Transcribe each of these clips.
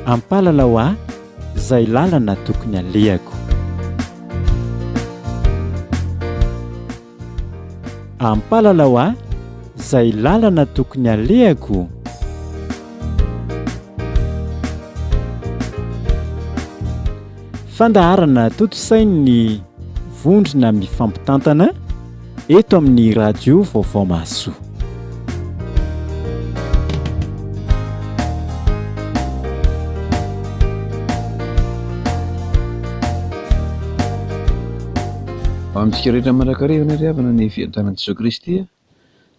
Ampahalalao ahy izay lalana tokony alehako. Ampahalalao ahy izay lalana tokony alehako. Fandaharana toto-sain'ny Vondrona mifampitantana eto amin'ny radio vaovao Mahasoa. Amintsika rehetra manankarena ry havana ny fiadanan'i Zoky Kristy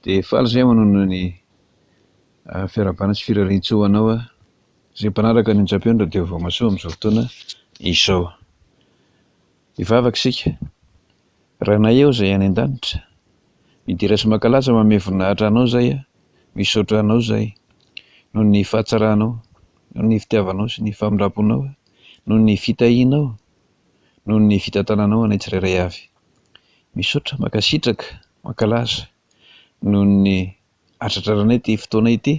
dia faly izay manono ny fiarabana sy firarian-tsoanao izay mpanaraka ny onjam-peo radio vaovao Mahasoa amin'izao fotoana izao. Hivavaka isika raha na eo izay any an-danitra midira sy mankalaza manome voninahitra anao izay misaotra anao izay noho ny fahatsaranao, noho ny fitiavanao sy ny famindraponao, noho ny fitahianao, noho ny fitantananao anay tsirairay avy. Misaotra, mankasitraka, mankalaza noho ny atratraranay ity fotoana ity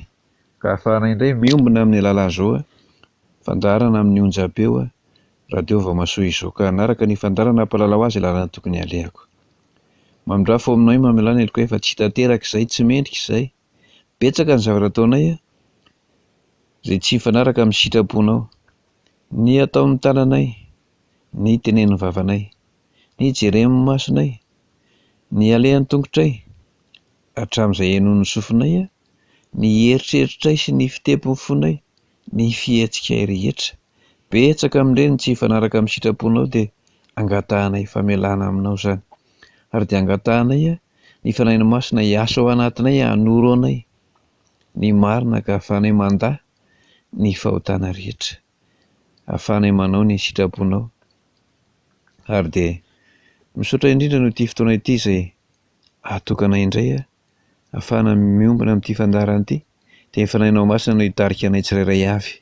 ka ahafahanay indray miombona amin'ny alalan'izao fandaharana amin'ny onjam-peo radio vaovao Mahasoa izao ka anaraka ny fandaharana ampahalalao azy lalana tokony alehako. Mamindrafo aminao mamelana eliko efa tsy tanteraka izay, tsy mendrika izay. Betsaka ny zavatra ataonay izay tsy mifanaraka amin'ny sitraponao. Ny ataon'ny tananay, ny tenen'ny vavanay, ny jeren'ny masonay, ny alehan'ny tongotray, hatramin'izay henon'ny sofinay, ny eritreritray sy ny fitepon'ny fonay, ny fihetsika rehetra. Betsaka amin'ireny tsy mifanaraka amin'ny sitraponao dia angatahanay famelana aminao izany. Ary dia angatahanay ny fanahin'ny masona hiasa ao anatinay hanoro anay ny marina ka ahafahanay mandahy ny fahotana rehetra. Ahafahanay manao ny sitraponao. Ary dia misaotra indrindra noho ity fotoana ity izay atokanay indray ahafahana miombona amin'ity fandaharana ity dia ny fanahinao masina no hitarika anay tsirairay avy.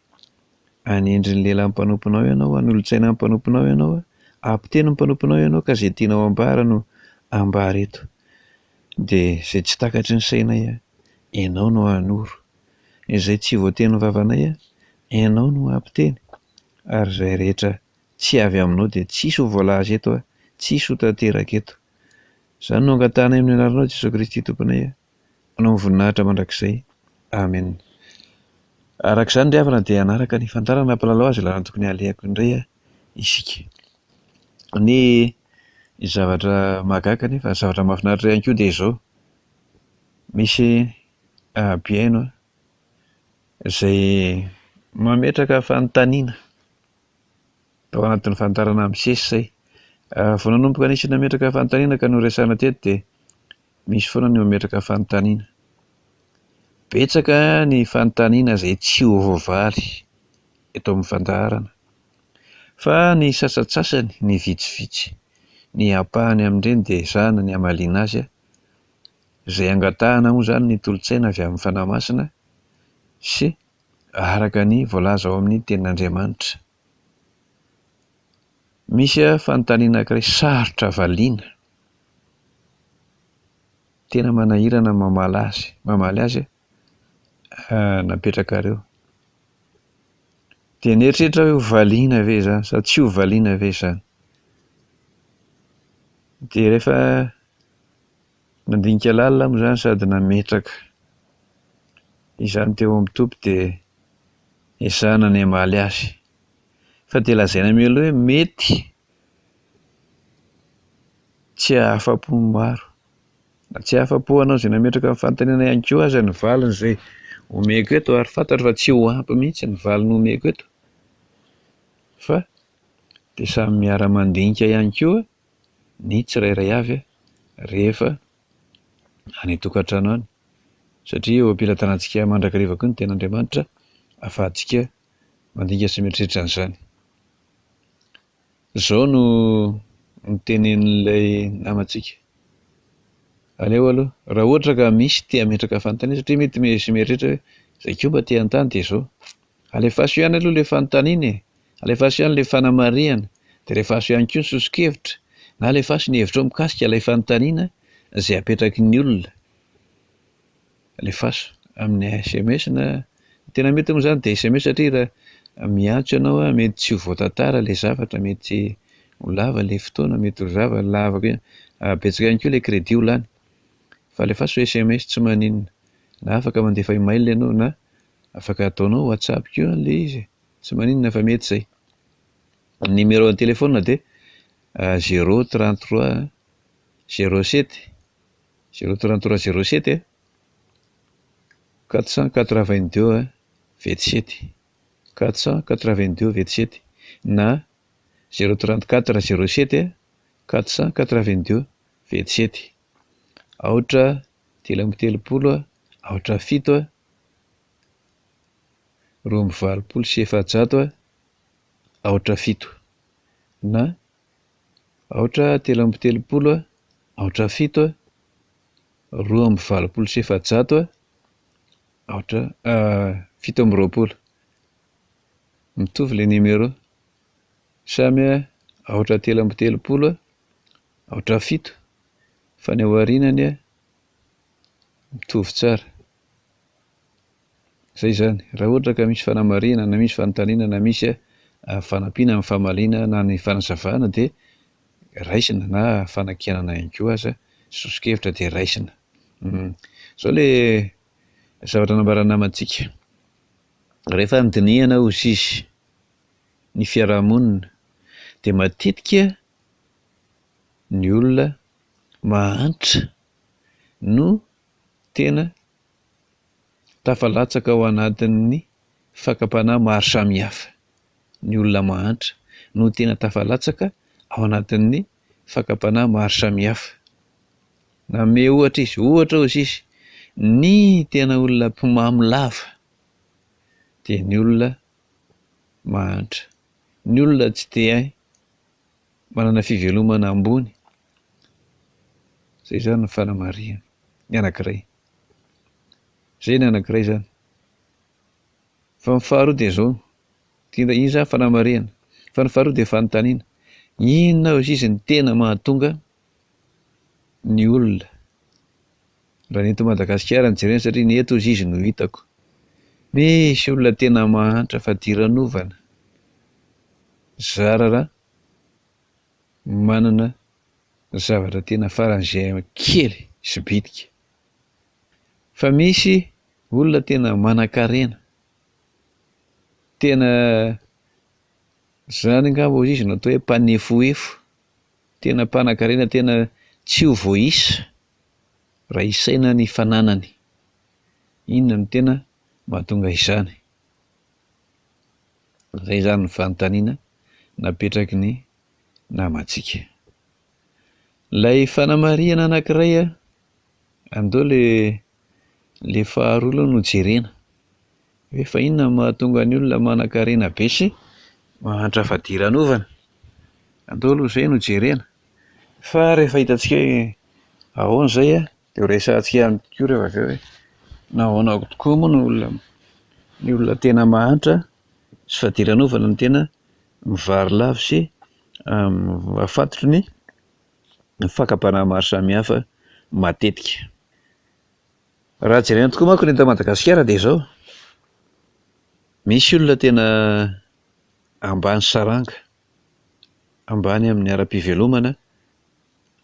Anendrin'ny lehilahy mpanomponao ianao, an'olon-tsaina mpanomponao ianao, ampiteny mpanomponao ianao ka izay tianao ambara no ambara eto. Dia izay tsy takatry ny sainay ianao no hanoro, izay tsy voatenin'ny vavanay ianao no ampiteny. Ary izay rehetra tsy avy aminao dia tsisy ho voalaza eto, tsisy ho tanteraka eto. Izany no angatanay amin'ny anaranao Jesosy Kristy tomponay. Anao voninahitra mandrakizay. Amen. Araka izany ry havana dia anaraka ny fandaharana ampahalalao azy lalana tokony alehako indray isika. Ny zavatra mahagaga nefa zavatra mahafinaritra ihany koa dia izao. Misy biaino izay mametraka fanontaniana ao anatin'ny fandaharana amin'ny sesy izay. Vao nanomboka nisy nametraka fanontaniana ka noresahana teto dia misy foana ny mametraka fanontaniana. Betsaka ny fanontaniana izay tsy ho voavaly eto amin'ny fandaharana. Fa ny sasatsasany, ny vitsivitsy, ny ampahany amin'ireny dia izany ny hamaliana azy izay angatahana moa izany ny tolotsaina avy amin'ny fanahy masina sy araka ny voalaza ao amin'ny tenin'Andriamanitra. Misy fanontaniana anankiray sarotra valiana. Tena manahirana mamaly azy napetrakareo. Dia nieritreritra hoe ho valiana ve izany sa tsy ho valiana ve izany. Dia rehefa nandinika lalina moa izany sady nametraka izany teo amin'ny tompy dia ezahana ny hamaly azy. Fa dia lazaina mialoha hoe mety tsy ahafa-po maro na tsy ahafa-po anao izay nametraka amin'ny fanontaniana ihany koa aza ny valiny izay omeko eto, ary fantatro fa tsy ho ampy mihitsy ny valiny omeko eto. Fa dia samy miara-mandinika ihany koa ny tsirairay avy rehefa any tokantrano any. Satria eo am-pilatanantsika mandrakariva koa ny ten'Andriamanitra ahafahantsika mandinika sy mieritreritra an'izany. Izao no nitenen'ilay namantsika. Aleo aloha, raha ohatra ka misy te hametraka fanontaniana, satria mety misy mieritreritra hoe izay koa mba te hanontany dia izao. Alefaso ihany aloha ilay fanontaniana, alefaso ihany ilay fanamariana, dia alefaso ihany koa ny sosokevitra, na alefaso ny hevitra mikasika ilay fanontaniana izay apetraky ny olona. Alefaso amin'ny SMS na tena mety moa izany dia SMS satria raha miantso ianao mety tsy ho voatantara le zavatra, mety ho lava le fotoana, mety ho lava betsaka ihany koa le crédit ho lany, fa alefa so SMS tsy maninona, na afaka mandefa email ianao, na afaka ataonao WhatsApp koa le izy, tsy maninona fa mety zay. Numéro de téléphone de 033 07 033 07 482 27 482 27 na 034 07 482 27. Aotra telo amby telopolo, aotra fito, roa amby valopolo sy efajato, aotra fito, na aotra telo amby telopolo, aotra fito, roa amby valopolo sy efajato, aotra fito amby roapolo. Mitovy le numéro, samy aotra telo amby telopolo, aotra fito, fa ny aorinany mitovy tsara. Zay zany, raha ohatra ka misy fanamarihana, na misy fanontaniana, na misy fanampiana amin'ny famaliana na ny fanazavana dia raisina, na fanakianana ihany koa aza sosokevitra dia raisina. Zao le zavatra nambarana namantsika. Rehefa andinihana ho zizy ny fiarahamonina dia matetika ny olona mahantra no tena tafalatsaka ao anatin'ny fakapanahy maro samihafa. Ny olona mahantra no tena tafalatsaka ao anatin'ny fakapanahy maro samihafa. Name ohatra izy, ohatra ho zizy, ny tena olona mpimamy lava dia ny olona mahantra, ny olona tsy dia manana fivelomana ambony. Zay zany ny fanamarihana, ny anankiray. Zay ny anankiray zany. Fa ny faharoa dia zao, iny zany fanamarihana. Fa ny faharoa dia fanontaniana. Inona ho zizy ny tena mahatonga ny olona, raha ny eto Madagasikara ny jerena, satria ny eto ho zizy no hitako, misy olona tena mahantra fa diranovana, zarara manana zavatra tena faran'izay kely sy bitika. Fa misy olona tena Manankarena, tena zany angamba ho izy no atao hoe mpanefoefo, tena Manankarena, tena tsy ho voaisa raha isaina ny fananany. Inona no tena mahatonga izany? Zay zany ny fanontaniana napetraky ny namantsika. Lay fanamarihana anankiray andao le faharoa aloha no jerena. Fa inona mahatonga ny olona Manankarena be sy mahantra fa diranovana? Andao aloha zay no jerena. Fa rehefa hitantsika hoe ahoana zay dia ho resahantsika ihany koa rehefa avy eo hoe nahoana tokoa moa ny olona tena mahantra sy fa diranovana no tena mivary lavo sy afatotry ny fakapanahy maro samihafa matetika. Raha jerena tokoa manko ny eto Madagasikara dia izao, misy olona tena ambany saranga, ambany amin'ny ara-pivelomana,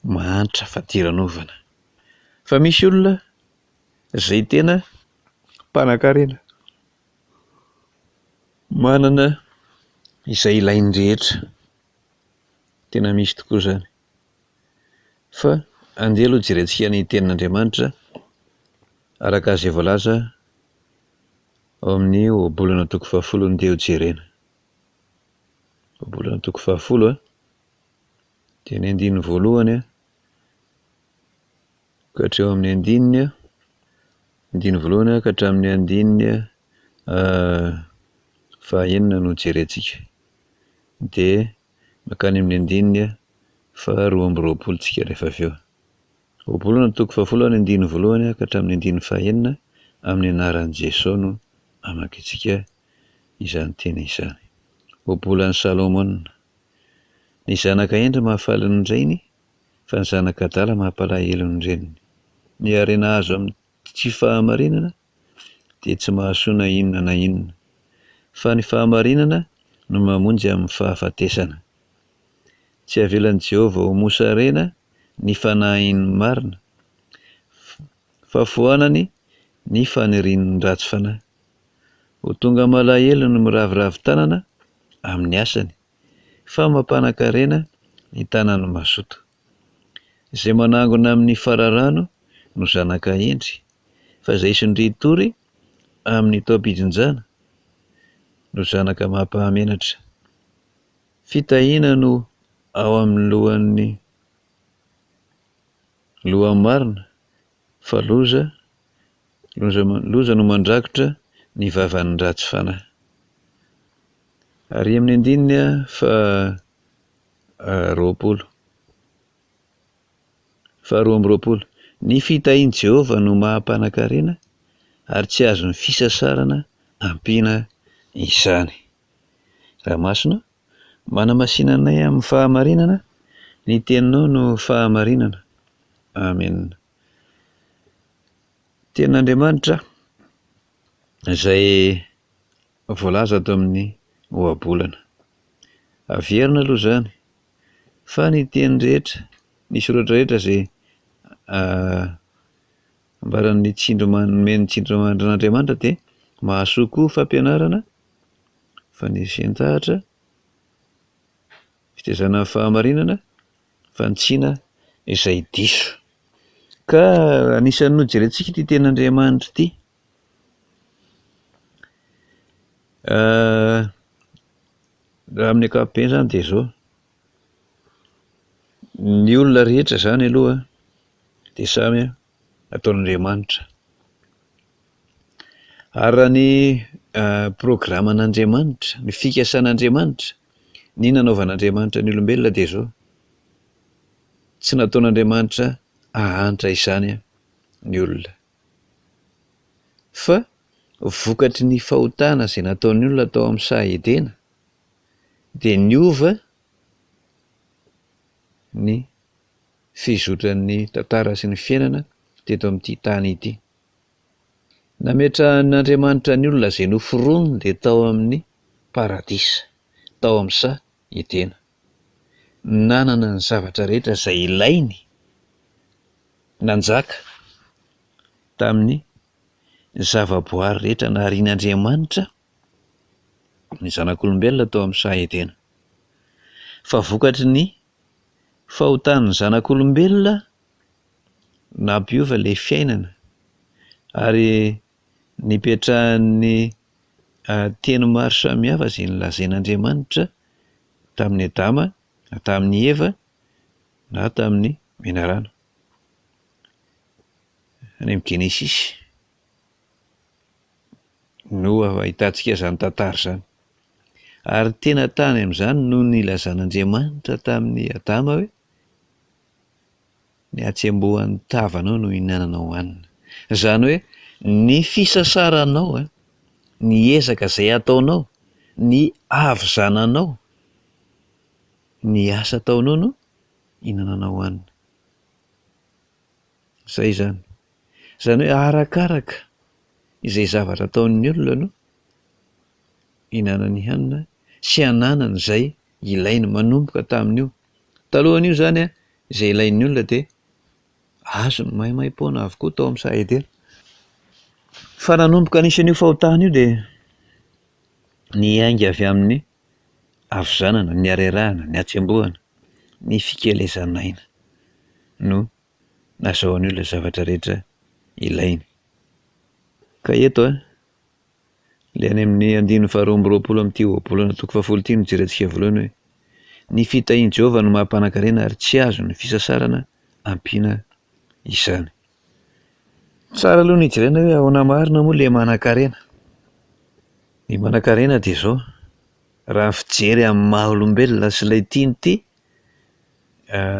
mahantra fa diranovana. Fa misy olona izay tena Manankarena, manana izay ilainy rehetra, tena misy tokoa zany. Fa andeha aloha jerentsika ny tenin'Andriamanitra araka izay voalaza ao amin'ny ohabolana toko 10 ny deha ho jerena. Ohabolana toko 10 dia ny andininy voalohany ka hatreo amin'ny andininy voalohany ka hatramin'ny andininy fahaenina no jerentsika, dia makany amin'ny andininy faharoa amby roapolo tsika rehefa avy eo. Ohabolana toko 10 ny andininy voalohany ka hatramin'ny andininy fahaenina, amin'ny anaran'i Jesosy no amakintsika izany teny izany. Ohabolan'i Salomona. Ny zanaka endry mahafaly ny rainy, fa ny zanaka adala mampalahelo ny reniny. Ny harena azo amin'ny tsy fahamarinana dia tsy mahasoa na inona na inona. fa ny fahamarinana no mamonjy amin'ny fahafatesana. Tsy avelan'i Jehovah ho mosarena ny fanahin'ny marina, fa foanany ny fanirian'ny ratsy fanahy. Ho tonga malahelo no miraviravy tanana amin'ny asany, fa mampanankarena ny tanany mazoto. Izay manangona amin'ny fararano no zanaka endry, fa izay sindritory amin'ny toam-pidinjana no zanaka mampahamenatra. Fitahiana no ao amin'ny lohan'ny marina, fa loza no mandrakotra ny vavan'ny ratsy fanahy. Ary amin'ny andininy faharoa amby roapolo. Ny fitahian'i Jehovah no mahampanankarena ary tsy azon'ny fisasarana ampiana izany. Ramasina, manamasinanay amin'ny fahamarinana, ny teninao no fahamarinana. Amen. Tenin'Andriamanitra izay voalaza ato amin'ny ohabolana. Averina aloha izany fa ny teny rehetra, ny soratra rehetra izay ambaran'ny men'ny tsindrimandrin'Andriamanitra dia mahasoa koa fampianarana, fanisien-tahatra, fitaizana fahamarinana, fantsiana izay diso. Ka anisan'ny nojerentsika ity ten'Andriamanitra ity. Raha amin'ny ankapobeny izany dia izao, ny olona rehetra izany aloha dia samy ataon'Andriamanitra. Ary ny programan'Andriamanitra, ny fikasan'Andriamanitra, ny nanaovan'Andriamanitra ny olombelona dia izao. Tsy nataon'Andriamanitra hahantra izany ny olona, fa vokatry ny fahotana izay nataon'ny olona tao amin'ny sahedena dia niova ny fizotran'ny tantara sy ny fiainana teto amin'ity tany ity. Nametrahan'Andriamanitra ny olona izay noforoniny dia tao amin'ny paradisa, tao amin'ny sahedena, nanana ny zavatra rehetra izay ilainy nanjaka tamin'ny zavaboary rehetra naharian'Andriamanitra ny zanak'olombelona tao amin'ny sahedena. Fa vokatry ny fahotan'ny zanak'olombelona nampiova ilay fiainana ary nipetrahan'ny teny maro samihafa izay nilazain'Andriamanitra tamin'ny Adama, tamin'ny Eva na tamin'ny menarana. Any amin'ny Genesisy no ahitantsika izany tantara izany. Ary tena tany amin'izany no nilazan'Andriamanitra tamin'ny Adama hoe ny hatsembohan'ny tavanao no hinananao hanina. Izany hoe ny fisasaranao, ny ezaka izay ataonao, ny havizananao, ny asa ataonao no hinananao hanina. Izay izany. Izany hoe arakaraka izay zavatra ataon'ny olona no hinanany hanina sy hananany izay ilainy manomboka tamin'io. Talohan'io izany izay ilain'ny olona dia azony maimaim-poana avokoa tao amin'ny sahedena. Fa nanomboka anisan'io fahotana io dia ny hainga avy amin'ny havizanana, ny harerahana, ny hatsembohana, ny fikelezanaina no nahazoan'ny olona zavatra rehetra ilainy. Ka eto ilay any amin'ny andininy faharoa amby roapolo amin'ity ohabolana toko fahafolo ity no jerentsika voalohany hoe ny fitahian'i Jehovah no mampanankarena ary tsy azon'ny fisasarana ampiana izany. Tsara aloha ny jerena hoe ahoana marina moa ilay manankarena. Ny manankarena dia izao, raha fijery amin'ny maha olombelona sy ilay tiany ity,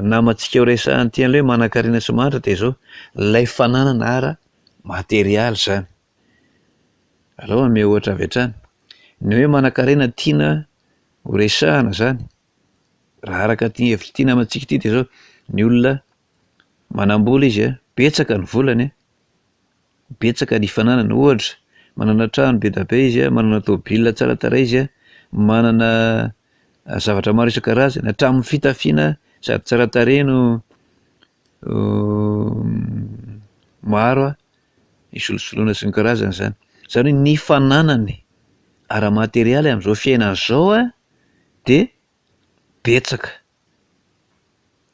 namantsika ho resahany ity an'ilay hoe manankarena sy Mahantra dia izao, ilay fananana ara-materialy izany. Alao ame ohatra avy hatrany. Ny hoe manankarena tiana ho resahana izany, raha araka ty hevitra ity namantsika ity dia izao, ny olona manam-bola izy, betsaka ny volany, betsaka ny fananana, ohatra manana trano be da be izy a, manana tômôbila tsara tarehy izy a, manana zavatra maro isan-karazany, hatramin'ny fitafiana sady tsara tarehy no maro a, isolosoloana sy ny karazany zany. Zany hoe ny fananany ara-materialy amin'izao fiainana izao a de betsaka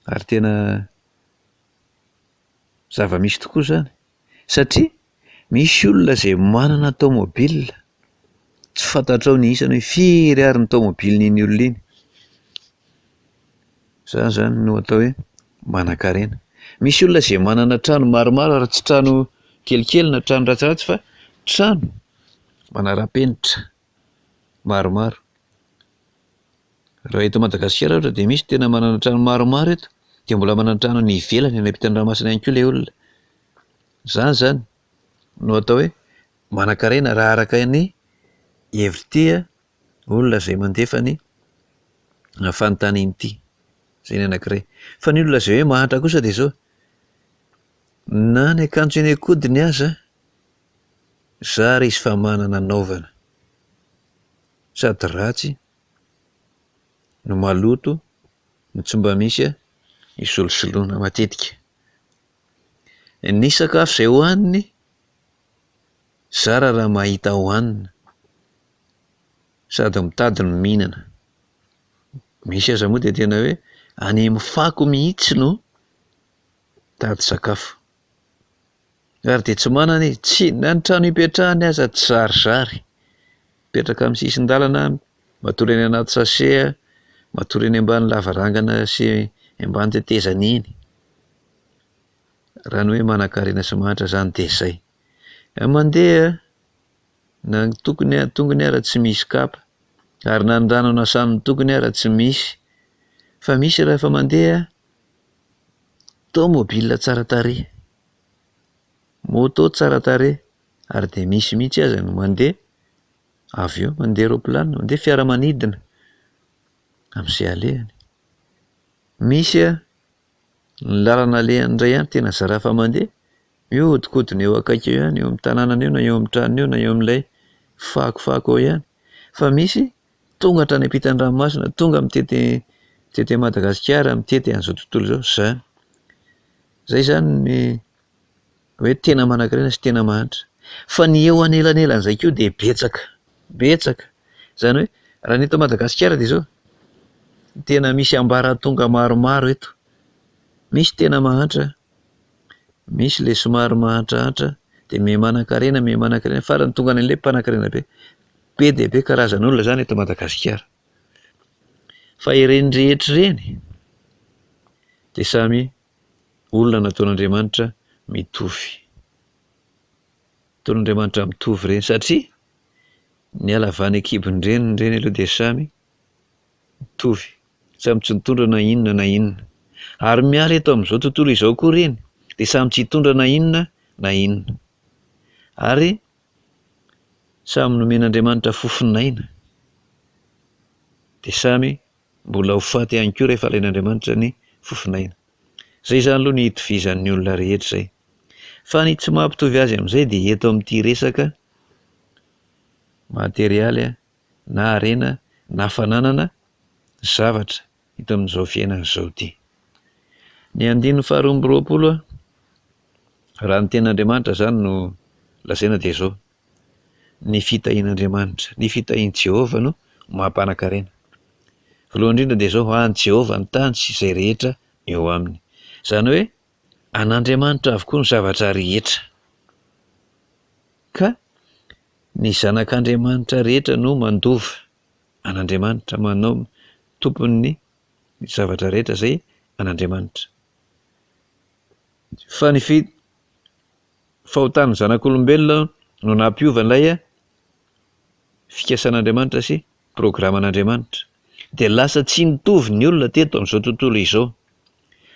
ary tena zava-misy tokoa zany, satria misy olona izay manana tômôbila tsy fantatrao ny isany hoe firy ary ny tômôbilin'iny olona iny. Zany zany no atao hoe manan-karena. Misy olona izay manana trano maromaro ary tsy trano kelikely na trano ratsiratsy fa trano manara-penitra maromaro. Raha eto Madagasikara ohatra dia misy tena manana trano maromaro eto dia mbola manana trano any ivelany any ampitan-dranomasina ihany koa ilay olona. Zany no atao hoe manan-karena raha araka ny hevitry olona izay mandefa ny fanontaniana ity. Zay ny anankiray. Fa ny olona izay hoe mahantra kosa dia izao, na ny akanjo eny an-kodiny aza zary izy fa manana anaovana, sady ratsy no maloto no tsy mba misy isolosoloana matetika. Ny sakafo izay hohaniny zara raha mahita hohanina sady mitady ny mihinana. Misy aza moa dia tena hoe any mifako mihitsy no tady sakafo ary dia tsy manana izy, tsy na ny trano hipetrahany aza tsy zarizary, mipetraka amin'ny sisin-dalana, matory any anaty sase, matory any ambany lavarangana sy ambany tetezana iny. Raha ny hoe manan-karena sy mahantra zany dia izay. Mandeha na ny tongony ara tsy misy kapa ary na ny rano anasan'ny tongony ara tsy misy, fa misy rehefa mandeha tômôbila tsara tarehy, moto tsara tarehy, ary dia misy mihitsy aza no mandeha avion, mandeha roplanina, mandeha fiaramanidina amin'izay alehany. Misy ny lalana alehany indray ihany tena zara fa mandeha mihodinkodina eo akaiky eo ihany, eo amin'ny tanànany eo na eo amin'ny tranony eo na eo amin'ilay fakofako eo ihany. Fa misy tonga hatrany ampitan-dranomasina, tonga mitety Madagasikara, mitety an'izao tontolo izao. Zany zay zany ny hoe tena manan-karena sy tena mahantra. Fa ny eo anelanelany izay koa dia betsaka. Zany hoe raha ny eto Madagasikara dia izao tena misy ambaratonga maromaro eto. Misy tena mahantra, misy ilay somary mahantrahatra, dia manan-karena, farany tonga an'ilay mpanan-karena be dia be karazan'olona zany eto Madagasikara. Fa ireny rehetra ireny dia samy olona nataon'Andriamanitra mitovy. Nataon'Andriamanitra mitovy ireny satria ny halavany an-kibony ireny aloha dia samy mitovy, samy tsy mitondra na inona na inona. Ary miala eto amin'izao tontolo izao koa ireny dia samy tsy hitondra na inona na inona. Ary samy nomen'Andriamanitra fofinaina dia samy mbola ho faty ihany koa rehefa alain'Andriamanitra ny fofinaina. Zay zany aloha ny itovizan'ny olona rehetra izay. Fa ny tsy mampitovy azy amin'izay dia eto amin'ity resaka materialy na harena na fananana zavatra hita amin'izao fiainana izao ity. Ny 220 raha ny ten'Andriamanitra zany no lazaina dia izao: ny fitahian'Andriamanitra, ny fitahian' Jehovah no mampanan-karena. Voalohany indrindra dia izao: any Jehovah ny tany sy izay rehetra eo aminy. Zany hoe an'Andriamanitra avokoa ny zavatra rehetra, ka ny zanak'Andriamanitra rehetra no mandova an'Andriamanitra, manao tompon'ny zavatra rehetra izay an'Andriamanitra. Fa ny fahotan'ny zanak'olombelona no nampiova ilay fikasan'Andriamanitra sy programan'Andriamanitra, dia lasa tsy mitovy ny olona teto amin'izao tontolo izao.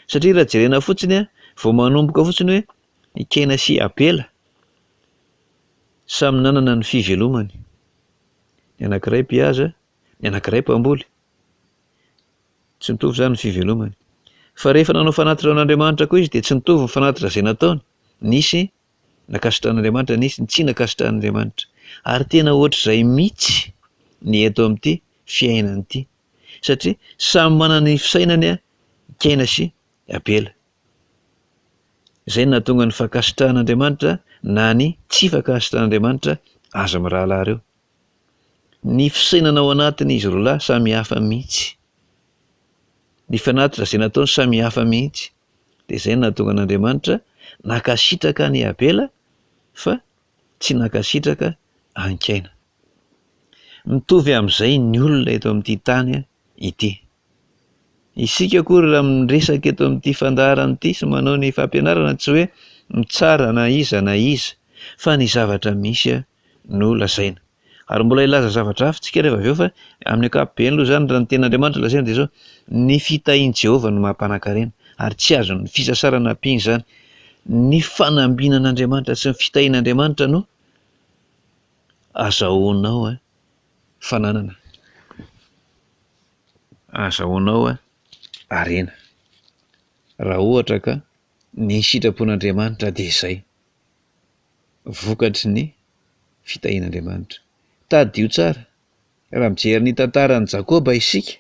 Satria raha jerena fotsiny vao manomboka fotsiny hoe i Kaina sy Abela samy nanana ny fivelomany, ny anankiray mpihaza, ny anankiray mpamboly, tsy mitovy zany ny fivelomany. Fa rehefa nanao fanatitra an'Andriamanitra koa izy dia tsy mitovy ny fanatitra izay nataony, nisy nakasitrahan'Andriamanitra, nisy ny tsy nakasitrahan'Andriamanitra. ary tena ohatr'izay mihitsy ny eto amin'ity fiainana ity, satria samy manana ny fisainany Kaina sy Abela. Izay no nahatonga ny fankasitrahan'Andriamanitra na ny tsy fankasitrahan'Andriamanitra aza amin'ny rahalahy ireo. Ny fisainana ao anatiny izy roa lahy samy hafa mihitsy, ny fanatitra izay nataony samy hafa mihitsy, dia izay no nahatonga an'Andriamanitra nankasitraka ny Abela fa tsy nankasitraka an Kaina. Mitovy amin'izay ny olona eto amin'ity tany ity. Isika koa raha miresaka eto amin'ity fandaharana ity sy manao ny fampianarana, tsy hoe mitsara na iza fa ny zavatra misy no lazaina. Ary mbola ilaza zavatra hafa tsika rehefa avy eo, fa amin'ny ankapobeny aloha zany raha ny tenin'Andriamanitra lazaina dia izao: ny fitahian'i Jehovah no mampanankarena, ary tsy azon'ny fisasarana piny izany. Ny fanambinan'Andriamanitra sy ny fitahian'Andriamanitra no azahoanao fananana, azahoanao harena. Raha ohatra ka ny sitrapon'Andriamanitra dia izay, vokatry ny fitahian'Andriamanitra. Tadio tsara, raha mijery ny tantaran'i Jakoba isika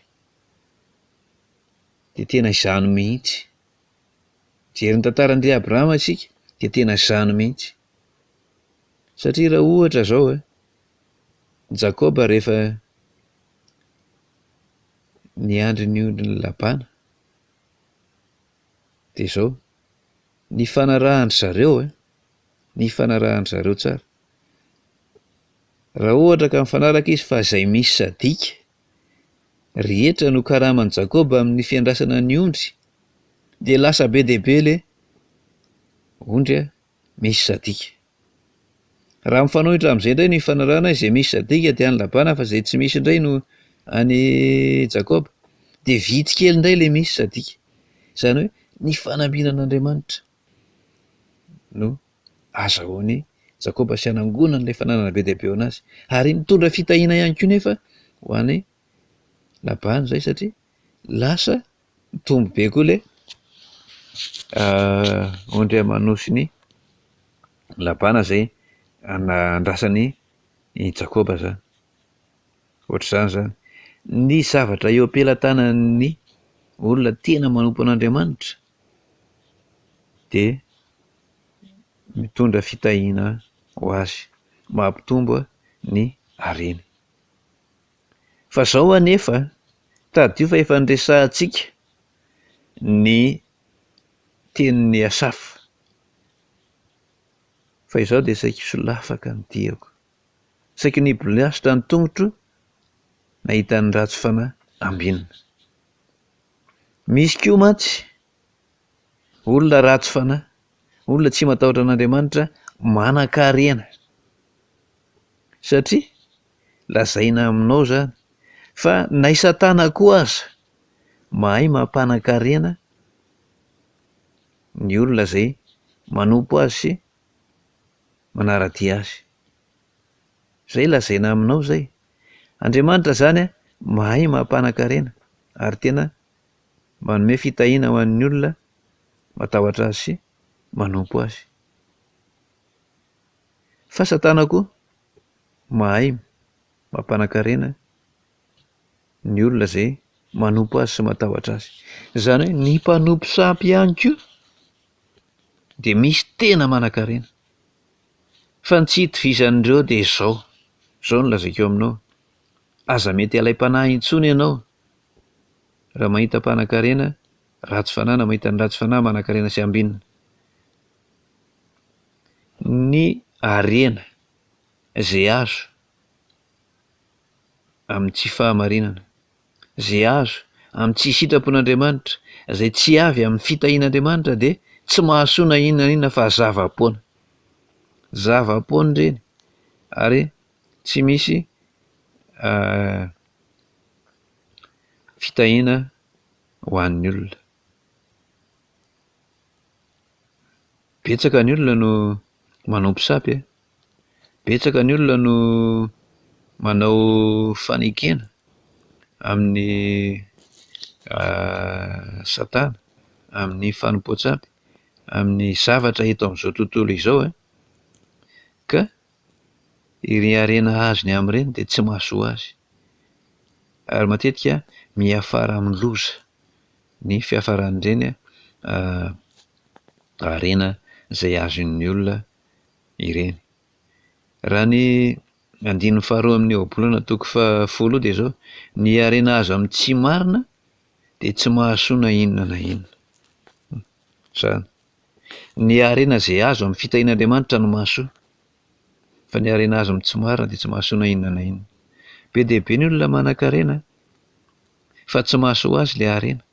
dia tena izany mihitsy. Mijery ny tantaran'i Abrahama isika dia tena izany mihitsy. Satria raha ohatra izao Jakoba rehefa niandry ny ondry ny Labana dia izao ny fanarahandry zareo ny fanarahandry zareo tsara. Raha ohatra ka mifanaraka izy fa izay misy sadika rehetra no karaman'i Jakoba amin'ny fiandrasana ny ondry, dia lasa be dehibe le ondry misy sadika. Raha mifanohitra amin'izay indray ny fanarahana izay misy sadika dia any Labana, fa izay tsy misy indray no any Jakoba, dia vitsy kely indray le misy sadika. Izany hoe ny fanambinan'Andriamanitra no azahoany Jakoba sy hanangonana ilay fananana be dehibe ho anazy, ary mitondra fitahiana ihany koa nefa ho any Labana izay, satria lasa mitombo be koa le ondry amanosiny Labana izay andrasany Jakoba zany. Ohatr'izany zany ny zavatra eo am-pelantanan'ny olona tena manompo an'Andriamanitra dia mitondra fitahiana ho azy, mampitombo ny hareny. Fa izao anefa tadio fa efa niresahantsika ny tenin'ny Asafa, fa izao dia saika solafaka ny diako, saika nibolasitra ny tongotro nahita ny ratsy fanahy ambinina. Misy koa mantsy olona ratsy fanahy, olona tsy matahotra an'Andriamanitra manan-karena, satria lazaina aminao zany fa na i Satana koa aza mahay mampanan-karena ny olona izay manompo azy sy manaradia azy. Izay lazaina aminao izay. Andriamanitra zany mahay mampanan-karena ary tena manome fitahiana ho an'ny olona matahotra azy sy manompo azy. Fa Satana koa mahay mampanan-karena ny olona izay manompo azy sy matahotra azy. Izany hoe ny mpanompo sampy ihany koa dia misy tena manan-karena. Fa ny tsy hitovizan'ireo dia izao no lazaiko aminao: aza mety alaim-panahy intsony ianao raha mahita mpanan-karena ratsy fanahy, na mahita ny ratsy fanahy manan-karena sy ambinina. Ny harena izay azo amin'ny tsy fahamarinana, izay azo amin'ny tsy sitrapon'Andriamanitra, izay tsy avy amin'ny fitahian'Andriamanitra, dia tsy mahasoa inona na inona fa zava-poana. Zava-poana ireny, ary tsy misy fitahiana ho an'ny olona. Betsaka ny olona no manompo sampy, betsaka ny olona no manao fanekena amin'ny Satana, amin'ny fanompoan-tsampy, amin'ny zavatra eto amin'izao tontolo izao ka Iry harena azony amin'ireny dia tsy mahasoa azy. Ary matetika miafara amin'ny loza ny fiafaran'ireny harena izay azon'ny olona ireny. Raha ny andininy faharoa amin'ny ohabolana toko 10 dia zao: ny harena azo amin'ny tsy marina dia tsy mahasoa na inona na inona. Zany. Ny harena izay azo amin'ny fitahian'Andriamanitra no mahasoa, fa ny harena azo amin'ny tsy marina dia tsy mahasoa na inona na inona. Be dia be ny olona manan-karena fa tsy mahasoa azy ilay harena.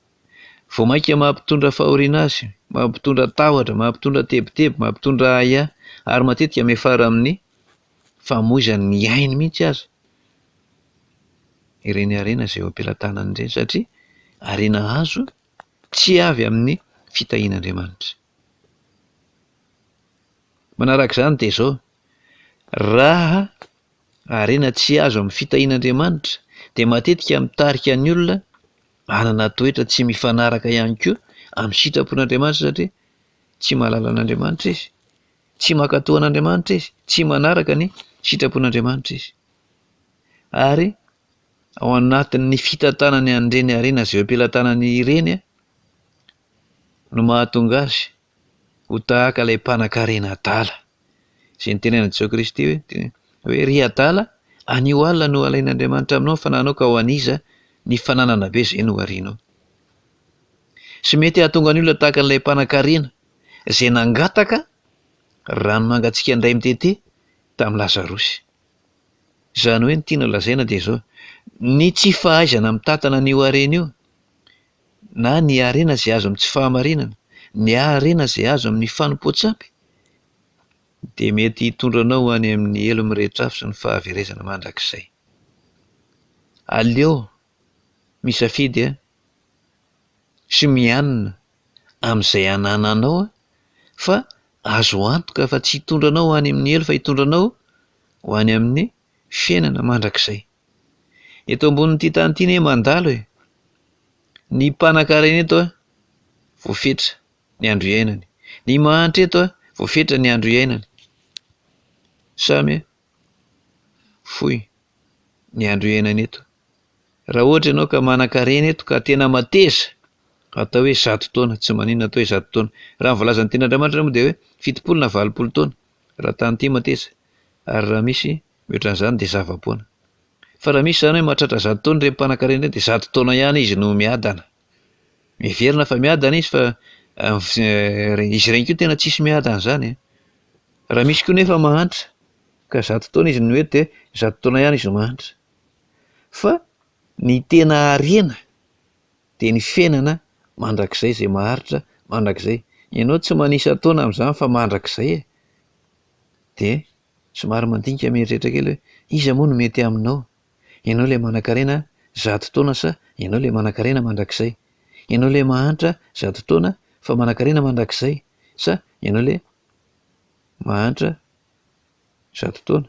Vao mainka mampitondra fahoriana azy, mampitondra tahotra, mampitondra tebotebo, mampitondra ahiahy, ary matetika miafara amin'ny famoizany ny ainy mihitsy aza ireny harena izay eo am-pelantanany ireny, satria harena azo tsy avy amin'ny fitahian'Andriamanitra. Manarak'izany dia zao: raha harena tsy azo amin'ny fitahian'Andriamanitra dia matetika mitarika ny olona hanana toetra tsy mifanaraka ihany koa amin'ny sitrapon'Andriamanitra, satria tsy mahalala an'Andriamanitra izy, tsy mankatoa an'Andriamanitra izy, tsy manaraka ny sitrapon'Andriamanitra izy. Ary ao anatin'ny fitantanany an'ireny harena izay eo am-pelantanany ireny no mahatonga azy ho tahaka ilay mpanan-karena adala, izay nitenenan'i Zoky Riri hoe: ry adala, anio alina no alain'Andriamanitra aminao, fa nanao ka ho aniza ny fananana be izay no harianao. Sy mety hahatonga ny olona tahaka an'ilay mpanan-karena izay nangataka rano mangatsiaka indray mitete tamin'i Lazarosy. Izany hoe ny tiana lazaina dia zao: ny tsy fahaizana mitantana an'io harena io, na ny harena izay azo amin'ny tsy fahamarinana, ny harena izay azo amin'ny fanompoan-tsampy, dia mety hitondra anao any amin'ny elo mirehitra afo sy ny fahaverezana mandrakizay. Aleo misafidy sy mianina amin'izay anananao, fa azo antoka fa tsy hitondra anao any amin'ny elo, fa hitondra anao ho any amin'ny fiainana mandrakizay. Eto ambonin'ity tany ity ne mandalo ny mpanan-karena eto voafetra ny andro iainany, ny Mahantra eto voafetra ny andro iainany, samy fohy ny andro iainany eto. Raha ohatra ianao ka manan-karena eto ka tena mateza, atao hoe 100 taona, tsy maninona atao hoe 100 taona. Raha ny voalazan'ny tenin'Andriamanitra moa dia hoe 70 na 80 taona raha tany ity mateza, ary raha misy mihoatra an'izany dia zava-poana. Fa raha misy zany hoe mahatratra 100 taona ireny mpanan-karena ireny dia 100 taona ihany izy no miadana. Miverina fa miadana izy, fa izy ireny koa tena tsisy miadana zany. Raha misy koa nefa mahantra ka 100 taona izy no hoe dia 100 taona ihany izy no mahantra. Fa ny tena harena dia ny fiainana mandrakizay izay maharitra mandrakizay. Ianao tsy manisa taona amin'izany fa mandrakizay dia somary mandinika mieritreritra kely hoe iza moa no mety aminao? Ianao ilay manan-karena 100 taona sa ianao ilay manan-karena mandrakizay? Ianao ilay mahantra 100 taona fa manan-karena mandrakizay, sa ianao ilay mahantra 100 taona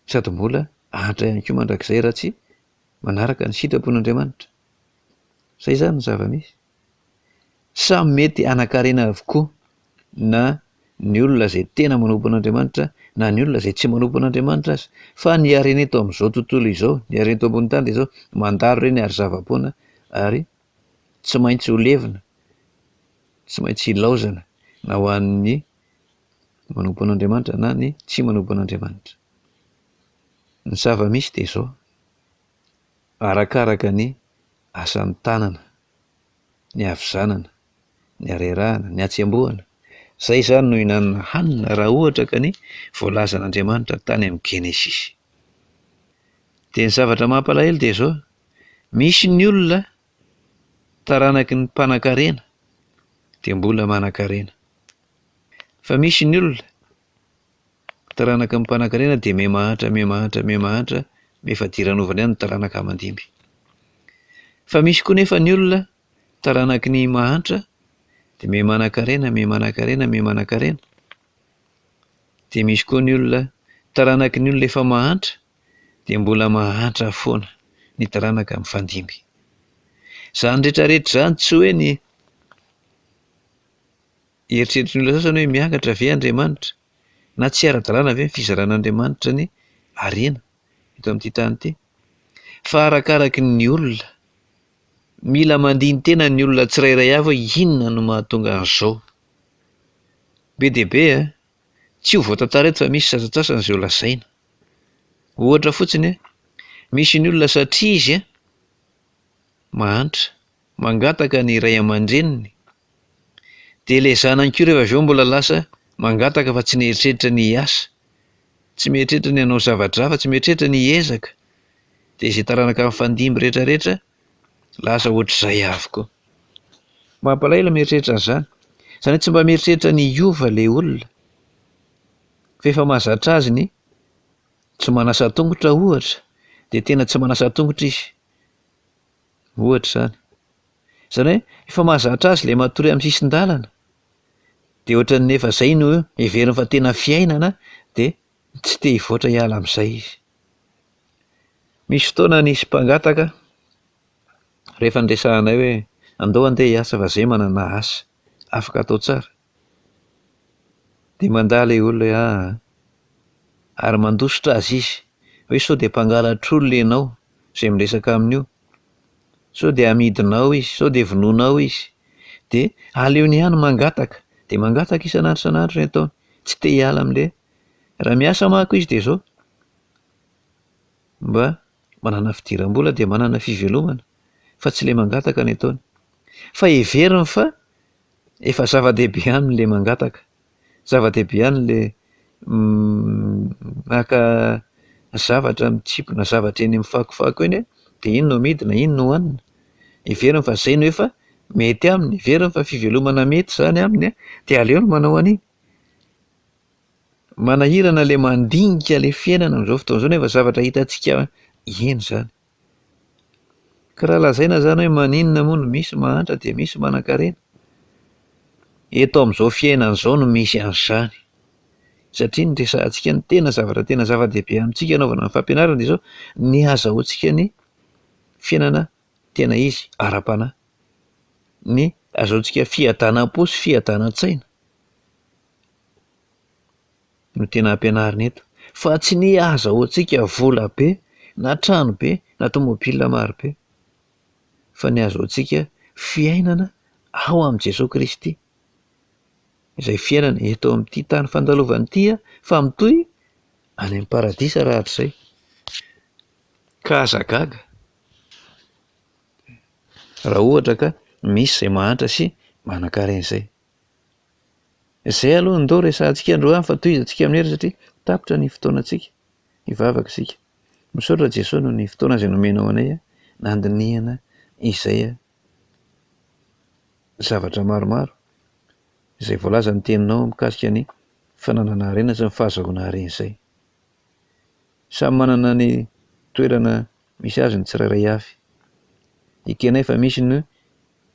sady mbola hantra ihany koa mandrakizay raha tsy manaraka ny sitrapon'Andriamanitra? Izay zany ny zava-misy. Samy mety hanan-karena avokoa, na ny olona izay tena manompo an'Andriamanitra na ny olona izay tsy manompo an'Andriamanitra aza. Fa ny harena eto amin'izao tontolo izao, ny harena eto ambony tany dia izao: mandalo ireny ary zava-poana, ary tsy maintsy ho levina, tsy maintsy hilaozana na ho an'ny manompo an'Andriamanitra na ny tsy manompo an'Andriamanitra. Ny zava-misy dia izao: arakaraka ny asan'ny tanana, ny havizanana, ny harerahana, ny hatsembohana. Izay zany no hinanana hanina raha ohatra ka ny voalazan'Andriamanitra tany amin'ny Genesisy. Dia ny zavatra mampalahelo dia izao: misy ny olona taranaky ny mpanan-karena dia mbola manan-karena, fa misy ny olona taranaka ny mpanan-karena dia miha-mahantra, miha-mahantra, miha-mahantra, miha-fadiranovana ihany ny taranaka amandimby. Fa misy koa nefa ny olona taranaky ny mahantra dia miha-manan-karena, miha-manan-karena, miha-manan-karena. Dia misy koa ny olona taranaky ny olona efa mahantra dia mbola mahantra foana ny taranaka mifandimby. Izany rehetrarehetra izany tsy hoe ny eritreritry ny olona sasany hoe miakatra ve Andriamanitra, na tsy ara-dalàna ve ny fizaran'Andriamanitra ny harena eto amin'ity tany ity, fa arakaraky ny olona, mila mandiny tena ny olona tsirairay avy hoe inona no mahatonga an'izao. Be dia be tsy ho voatantara eto fa misy sasatsasany izay ho lazaina. Ohatra fotsiny misy ny olona satria izy mahantra, mangataka ny ray aman-dreniny, dia ilay zanany koa rehefa avy eo mbola lasa mangataka fa tsy mieritreritra ny hiasa, tsy mieritreritra ny hanao zavatra hafa, tsy mieritreritra ny hiezaka, dia izay taranaka amin'ny fandimby rehetrarehetra lasa ohatr'izay avokoa. Mampalahelo mieritreritra an'izany. Izany hoe tsy mba mieritreritra ny hiova ilay olona, fa efa mahazatra azy ny tsy manasa tongotra ohatra, dia tena tsy manasa tongotra izy. Ohatra izany. Izany hoe efa mahazatra azy ilay matory amin'ny sisin-dalana, dia ohatran'ny efa izay no heveriny fa tena fiainana, dia tsy te hivoatra hiala amin'izay izy. Misy fotoana nisy mpangataka rehefa nresahanay hoe andao andeha hiasa fa izay manana asa afaka atao tsara, dia mandà ilay olona hoe ary mandositra azy izy hoe sao dia mpangalatra olona ianao izay miresaka amin'io, sao dia amidinao izy, sao dia vonoinao izy, dia aleony ihany mangataka, dia mangataka isan'andro isan'andro ny ataony, tsy te hiala amin'ilay raha miasa manko izy dia izao mba manana fidiram-bola dia manana fivelomana, fa tsy ilay mangataka ny ataony. Fa heveriny fa efa zava-dehibe aminy ilay mangataka, zava-dehibe ihany ilay maka zavatra mitsipona zavatra eny amin'ny fakofako eny, dia iny no midina, iny no hohanina. Heveriny fa izay no efa mety aminy, heveriny fa fivelomana mety izany aminy, dia aleony manao an'iny. Manahirana ilay mandinika ilay fiainana amin'izao fotoana izao nefa zavatra hitantsika eny izany. Ka raha lazaina izany hoe maninona moa no misy mahantra dia misy Manankarena. Eto amin'izao fiainana izao no misy an'izany, satria ny resahantsika ny tena zavatra tena zava-dehibe amintsika anaovana ny fampianarana dia izao ny azahoantsika ny fiainana tena izy ara-panahy, ny azahoantsika fiadanam-po sy fiadan-tsaina no tena ampianarina eto, fa tsy ny azahoantsika vola be na trano be na tomobila maro be, fa ny azahoantsika fiainana ao amin'i Jesosy Kristy, izay fiainana eto amin'ity tany fandalovana ity fa mitohy any amin'ny paradisa raha hatrizay. Ka aza gaga raha ohatra ka misy izay mahantra sy Manankarena izay. Izay aloha ndao resahantsika androany fa tohizantsika amin'ny heri satria tapitra ny fotoanantsika, hivavaka isika. Misaotra Jesosy noho ny fotoana izay nomenao anay nandinihana izay zavatra maromaro izay voalaza ny teninao mikasika ny fananana harena sy ny fahazoana harena izay. Samy manana ny toerana misy azy ny tsirairay avy. Ekenay fa misy ny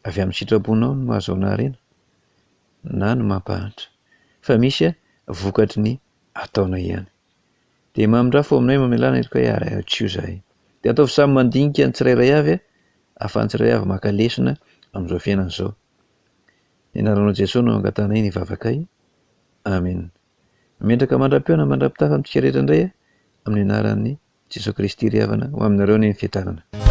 avy amin'ny sitraponao no mahazoana harena na no mampahantra, fa misy vokatry ny ataonay ihany. Dia mamindrafo aminay mamelana izy ka tsy io zahay. Dia ataovy samy mandinika ny tsirairay avy ahafahan'ny tsirairay avy maka lesona amin'izao fiainana izao. Ny anaranao Jesosy no angatanay ny vavakay. Amen. Mientraka mandram-peona mandram-pitafa amintsika rehetra indray amin'ny anaran'ny Jesosy Kristy ry havana ho aminareo ny fiatarana. Amen.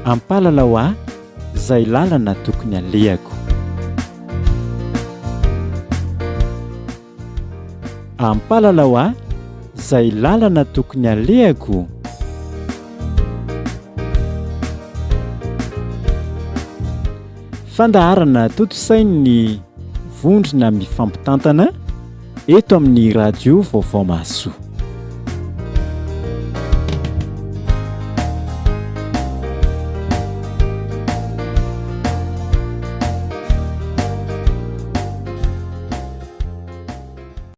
Ampahalalao izay lalana tokony alehako. Ampahalalao izay lalana tokony alehako. Fandaharana totosain'ny vondrona mifampitantana eto amin'ny radio vaovao mahasoa.